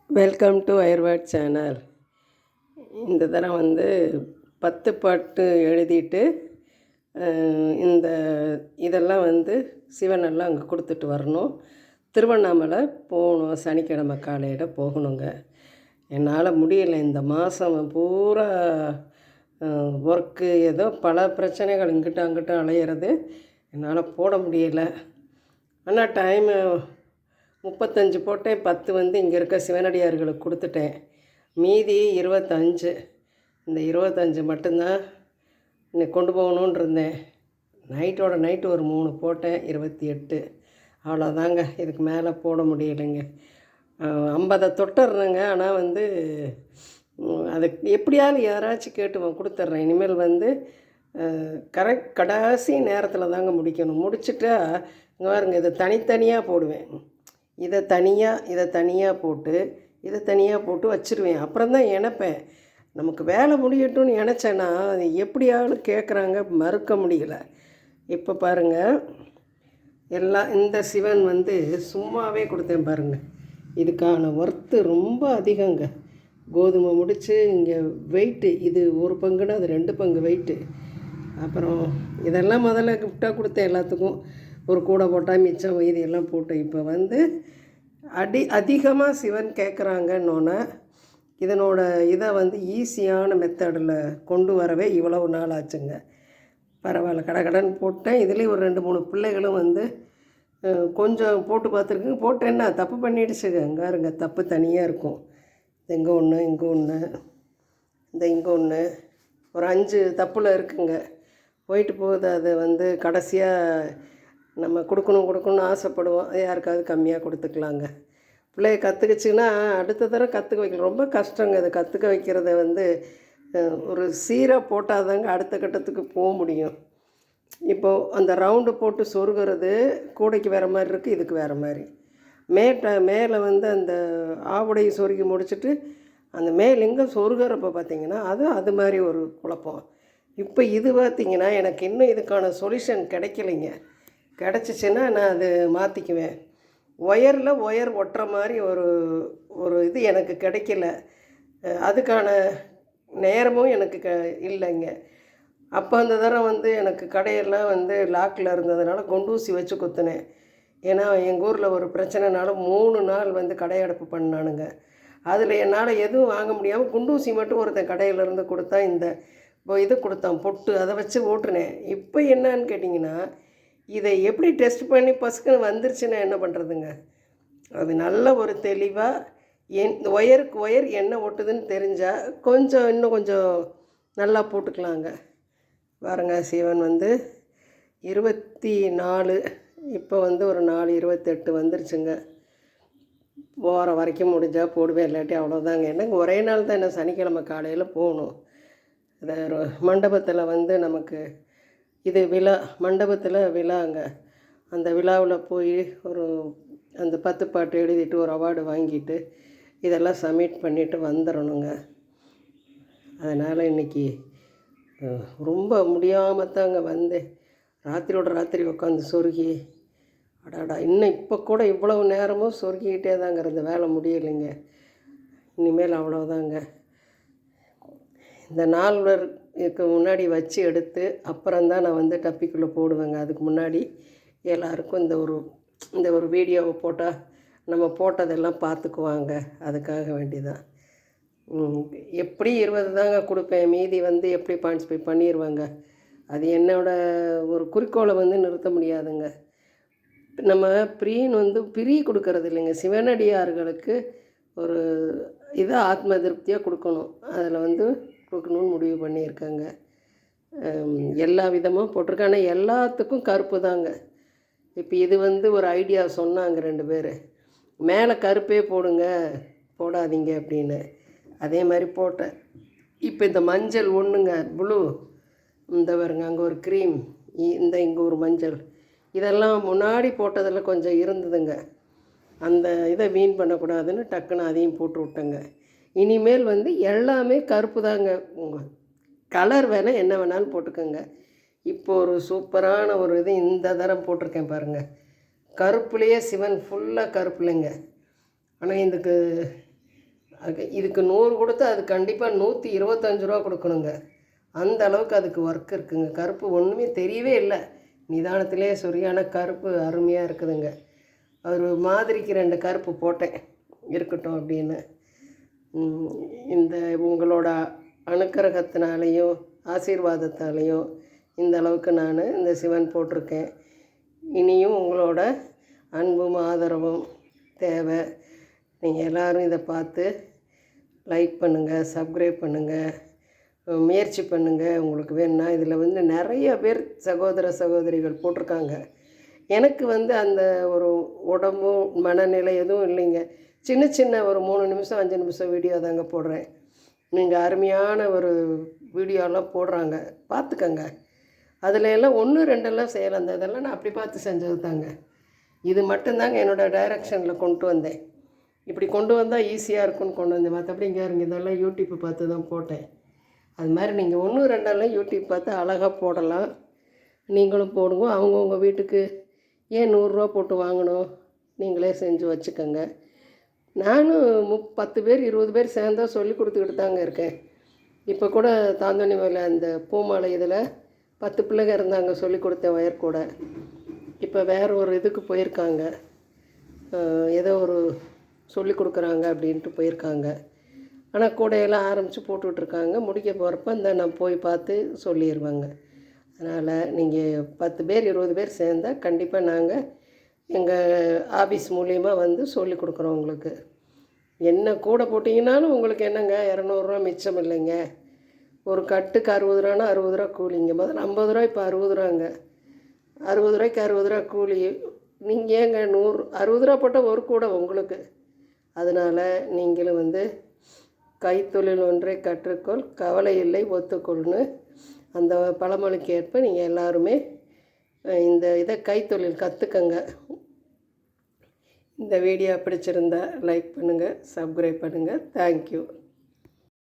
Welcome to அயர்வாட் channel. இந்த தரம் வந்து 10 பாட்டு எழுதிட்டு இந்த இதெல்லாம் வந்து சிவனெல்லாம் அங்கே கொடுத்துட்டு வரணும். திருவண்ணாமலை போகணும். சனிக்கிழமை காலையில் போகணுங்க. என்னால் முடியலை. இந்த மாதம் பூரா ஒர்க்கு ஏதோ பல பிரச்சனைகள் இங்கிட்ட அங்கிட்ட அலையிறது. என்னால் போட முடியலை. ஆனால் டைமு 35 போட்டேன். 10 வந்து இங்கே இருக்க சிவனடியார்களுக்கு கொடுத்துட்டேன். மீதி 25. இந்த 25 மட்டும்தான் இன்னைக்கு கொண்டு போகணுன்னு இருந்தேன். நைட்டோட நைட்டு ஒரு 3 போட்டேன். 28. அவ்வளோதாங்க. இதுக்கு மேலே போட முடியலைங்க. 50 தொட்டுறேங்க. ஆனால் வந்து அதுக்கு எப்படியாவது யாராச்சும் கேட்டு கொடுத்துட்றேன். இனிமேல் வந்து கடைசி நேரத்தில் தாங்க முடிக்கணும். முடிச்சுட்டா இங்கே பாருங்க, இதை தனித்தனியாக போடுவேன். இதை தனியாக போட்டு வச்சுருவேன். அப்புறம் தான் இணைப்பேன். நமக்கு வேலை முடியட்டும்னு நினச்சேன்னா அது எப்படியாவது கேட்குறாங்க, மறுக்க முடியல. இப்போ பாருங்கள், எல்லாம் இந்த சிவன் வந்து சும்மாவே கொடுத்தேன் பாருங்கள். இதுக்கான ஒர்த்து ரொம்ப அதிகங்க. கோதுமை முடித்து இங்கே வெயிட்டு இது 1 பங்குன்னா அது 2 பங்கு வெயிட்டு. அப்புறம் இதெல்லாம் முதல்ல கிஃப்டாக கொடுத்தேன் எல்லாத்துக்கும். ஒரு கூடை போட்டால் மிச்சம் வயிறு எல்லாம் போட்டேன். இப்போ வந்து அதிகமாக சிவன் கேட்குறாங்கன்னொன்னே இதனோட இதை வந்து ஈஸியான மெத்தடில் கொண்டு வரவே இவ்வளவு நாள் ஆச்சுங்க. பரவாயில்ல, கடன் போட்டேன். இதுலேயும் ஒரு 2-3 பிள்ளைகளும் வந்து கொஞ்சம் போட்டு பார்த்துருக்குங்க. போட்டேன்னா தப்பு பண்ணிடுச்சுங்க. அங்கே தப்பு தனியாக இருக்கும். இங்கே ஒன்று, இங்கே ஒன்று, இங்கே ஒன்று, ஒரு 5 தப்பில் இருக்குங்க. போயிட்டு போகுது. அதை வந்து கடைசியாக நம்ம கொடுக்கணும்னு ஆசைப்படுவோம். யாருக்காவது கம்மியாக கொடுத்துக்கலாங்க. பிள்ளைய கற்றுக்குச்சின்னா அடுத்த தடவை கற்றுக்க வைக்கணும். ரொம்ப கஷ்டங்க. அதை கற்றுக்க வைக்கிறத வந்து ஒரு சீராக போட்டால் தாங்க அடுத்த கட்டத்துக்கு போக முடியும். இப்போது அந்த ரவுண்டு போட்டு சொருகிறது கூடைக்கு வேறு மாதிரி இருக்குது, இதுக்கு வேறு மாதிரி. மேலே வந்து அந்த ஆவுடையை சொருகி முடிச்சுட்டு அந்த எங்கே சொருகிறப்ப பார்த்திங்கன்னா அது மாதிரி ஒரு குழப்பம். இப்போ இது பார்த்திங்கன்னா எனக்கு இன்னும் இதுக்கான சொல்யூஷன் கிடைக்கலைங்க. கிடச்சிச்சின்னா நான் அது மாற்றிக்குவேன். ஒயர் ஒட்டுற மாதிரி ஒரு இது எனக்கு கிடைக்கல. அதுக்கான நேரமும் எனக்கு இல்லைங்க. அப்போ அந்த தரம் வந்து எனக்கு கடையெல்லாம் வந்து லாக்கில் இருந்ததுனால குண்டூசி வச்சு குத்துனேன். ஏன்னா எங்கள் ஊரில் ஒரு பிரச்சனைனால 3 நாள் வந்து கடையடைப்பு பண்ணானுங்க. அதில் என்னால் எதுவும் வாங்க முடியாமல் குண்டூசி மட்டும் ஒருத்தன் கடையிலேருந்து கொடுத்தா இந்த இது கொடுத்தான் பொட்டு, அதை வச்சு ஓட்டுனேன். இப்போ என்னன்னு கேட்டிங்கன்னா, இதை எப்படி டெஸ்ட் பண்ணி பசுக்குன்னு வந்துருச்சுன்னா என்ன பண்ணுறதுங்க? அது நல்ல ஒரு தெளிவாக ஒயருக்கு ஒயர் என்ன ஒட்டுதுன்னு தெரிஞ்சால் இன்னும் கொஞ்சம் நல்லா போட்டுக்கலாங்க. பாருங்க, சிவன் வந்து 24, இப்போ வந்து ஒரு 4:28 வந்துருச்சுங்க. போகிற வரைக்கும் முடிஞ்சால் போடுவேன், இல்லாட்டி அவ்வளோதாங்க. எனக்கு ஒரே நாள் தான், என்ன சனிக்கிழமை காலையில் போகணும். இந்த மண்டபத்தில் வந்து நமக்கு இது மண்டபத்தில் விழாங்க. அந்த விழாவில் போய் அந்த 10 பாட்டு எழுதிட்டு ஒரு அவார்டு வாங்கிட்டு இதெல்லாம் சப்மிட் பண்ணிவிட்டு வந்துடணுங்க. அதனால் இன்றைக்கி ரொம்ப முடியாமல் தாங்க வந்தேன். ராத்திரி உட்காந்து சொருகி இன்னும் இப்போ கூட இவ்வளவு நேரமும் சொருகிக்கிட்டே தாங்க இருந்த வேலை முடியலைங்க. இனிமேல் அவ்வளோதாங்க. இந்த நால்வருக்கு முன்னாடி வச்சு எடுத்து அப்புறம்தான் நான் வந்து டப்பிக்குள்ளே போடுவேங்க. அதுக்கு முன்னாடி எல்லாருக்கும் இந்த ஒரு வீடியோவை போட்டால் நம்ம போட்டதெல்லாம் பார்த்துக்குவாங்க. அதுக்காக வேண்டிதான். எப்படி 20 தாங்க கொடுப்பேன். மீதி வந்து எப்படி பார்ட்டிசிபேட் பண்ணிடுவாங்க. அது என்னோடய ஒரு குறிக்கோளை வந்து நிறுத்த முடியாதுங்க. நம்ம பிரி கொடுக்கறது இல்லைங்க. சிவனடியார்களுக்கு ஒரு இதை ஆத்ம திருப்தியாக கொடுக்கணும். அதில் வந்து கொடுக்கணும்னு முடிவு பண்ணியிருக்காங்க. எல்லா விதமாக போட்டிருக்கேன். ஆனால் எல்லாத்துக்கும் கருப்பு தாங்க. இப்போ இது வந்து ஒரு ஐடியா சொன்னாங்க 2 பேர். மேலே கருப்பே போடாதீங்க அப்படின்னு. அதே மாதிரி போட்டேன். இப்போ இந்த மஞ்சள் ஒன்றுங்க, ப்ளூ, இந்த பாருங்க, அங்கே ஒரு க்ரீம், இங்கே ஒரு மஞ்சள், இதெல்லாம் முன்னாடி போட்டதில் கொஞ்சம் இருந்ததுங்க. அந்த இதை வீண் பண்ணக்கூடாதுன்னு டக்குன்னு அதையும் போட்டு விட்டேங்க. இனிமேல் வந்து எல்லாமே கருப்பு தாங்க. உங்கள் கலர் வேணால் என்ன வேணாலும் போட்டுக்கோங்க. இப்போது ஒரு சூப்பரான ஒரு இது இந்த தரம் போட்டிருக்கேன் பாருங்கள். கருப்புலேயே சிவன் ஃபுல்லாக கருப்புலைங்க. ஆனால் இதுக்கு இதுக்கு 100 கொடுத்தா அது கண்டிப்பாக 125 ரூபா கொடுக்கணுங்க. அந்த அளவுக்கு அதுக்கு ஒர்க் இருக்குங்க. கருப்பு ஒன்றுமே தெரியவே இல்லை, நிதானத்திலே சரியான கருப்பு அருமையாக இருக்குதுங்க. ஒரு மாதிரிக்கு 2 கருப்பு போட்டேன் இருக்கட்டும் அப்படின்னு. இந்த உங்களோட அனுக்கிரகத்தினாலேயும் ஆசீர்வாதத்தாலேயும் இந்த அளவுக்கு நான் இந்த சிவன் போட்டிருக்கேன். இனியும் உங்களோட அன்பும் ஆதரவும் தேவை. நீங்கள் எல்லோரும் இதை பார்த்து லைக் பண்ணுங்கள், சப்ஸ்கிரைப் பண்ணுங்கள், முயற்சி பண்ணுங்கள். உங்களுக்கு வேணும்னா இதில் வந்து நிறைய பேர் சகோதர சகோதரிகள் போட்டிருக்காங்க. எனக்கு வந்து அந்த ஒரு உடம்பும் மனநிலை எதுவும் இல்லைங்க. சின்ன சின்ன ஒரு 3 நிமிஷம் 5 நிமிஷம் வீடியோ தாங்க போடுறேன். நீங்கள் அருமையான ஒரு வீடியோலாம் போடுறாங்க, பார்த்துக்கங்க. அதில் எல்லாம் 1 2 செய்யலாம். அந்த இதெல்லாம் நான் அப்படி பார்த்து செஞ்சது தாங்க. இது மட்டும்தாங்க என்னோடய டைரக்ஷனில் கொண்டு வந்தேன். இப்படி கொண்டு வந்தால் ஈஸியாக இருக்குன்னு கொண்டு வந்தேன். மற்றபடி இங்கே இருங்க, இதெல்லாம் யூடியூப் பார்த்து தான் போட்டேன். அது மாதிரி நீங்கள் 1 2 யூடியூப் பார்த்து அழகாக போடலாம். நீங்களும் போடுங்க. அவங்கவுங்க வீட்டுக்கு ஏன் 100 ரூபா போட்டு வாங்கணும், நீங்களே செஞ்சு வச்சுக்கோங்க. நானும் 10 பேர் 20 பேர் சேர்ந்தா சொல்லி கொடுத்துக்கிட்டு தாங்க இருக்கேன். இப்போ கூட தாந்தோணி மேலே அந்த பூமாலை இதில் 10 பிள்ளைங்க இருந்தாங்க, சொல்லி கொடுத்தேன் ஒயர் கூட. இப்போ வேறு ஒரு இதுக்கு போயிருக்காங்க, ஏதோ ஒரு சொல்லி கொடுக்குறாங்க அப்படின்ட்டு போயிருக்காங்க. ஆனால் கூடையெல்லாம் ஆரம்பித்து போட்டுட்ருக்காங்க. முடிக்க போகிறப்ப இந்த நான் போய் பார்த்து சொல்லிடுவேங்க. அதனால் நீங்கள் 10 பேர் 20 பேர் சேர்ந்தால் கண்டிப்பாக நாங்கள் எங்கள் ஆஃபீஸ் மூலிமா வந்து சொல்லி கொடுக்குறோம் உங்களுக்கு. என்ன கூட போட்டிங்கனாலும் உங்களுக்கு என்னங்க 200 ரூபா மிச்சம் இல்லைங்க. ஒரு கட்டுக்கு 60 ரூபானா 60 ரூபா கூலிங்க. முதல்ல 50 ரூபா, இப்போ 60 ரூபாங்க. 60 ரூபாய்க்கு 60 ரூபா கூலி. நீங்கள் ஏங்க 60 ரூபா போட்டால் ஒரு கூடை உங்களுக்கு. அதனால் நீங்களும் வந்து கைத்தொழில் ஒன்றை கற்றுக்கொள், கவலை இல்லை ஒத்துக்கொள்னு அந்த பழமொழிக்கு ஏற்ப நீங்கள் எல்லாருமே இந்த இதை கைத்தொழில் கற்றுக்கங்க. இந்த வீடியோ பிடிச்சிருந்தா லைக் பண்ணுங்கள், சப்ஸ்கிரைப் பண்ணுங்கள். தேங்க்யூ.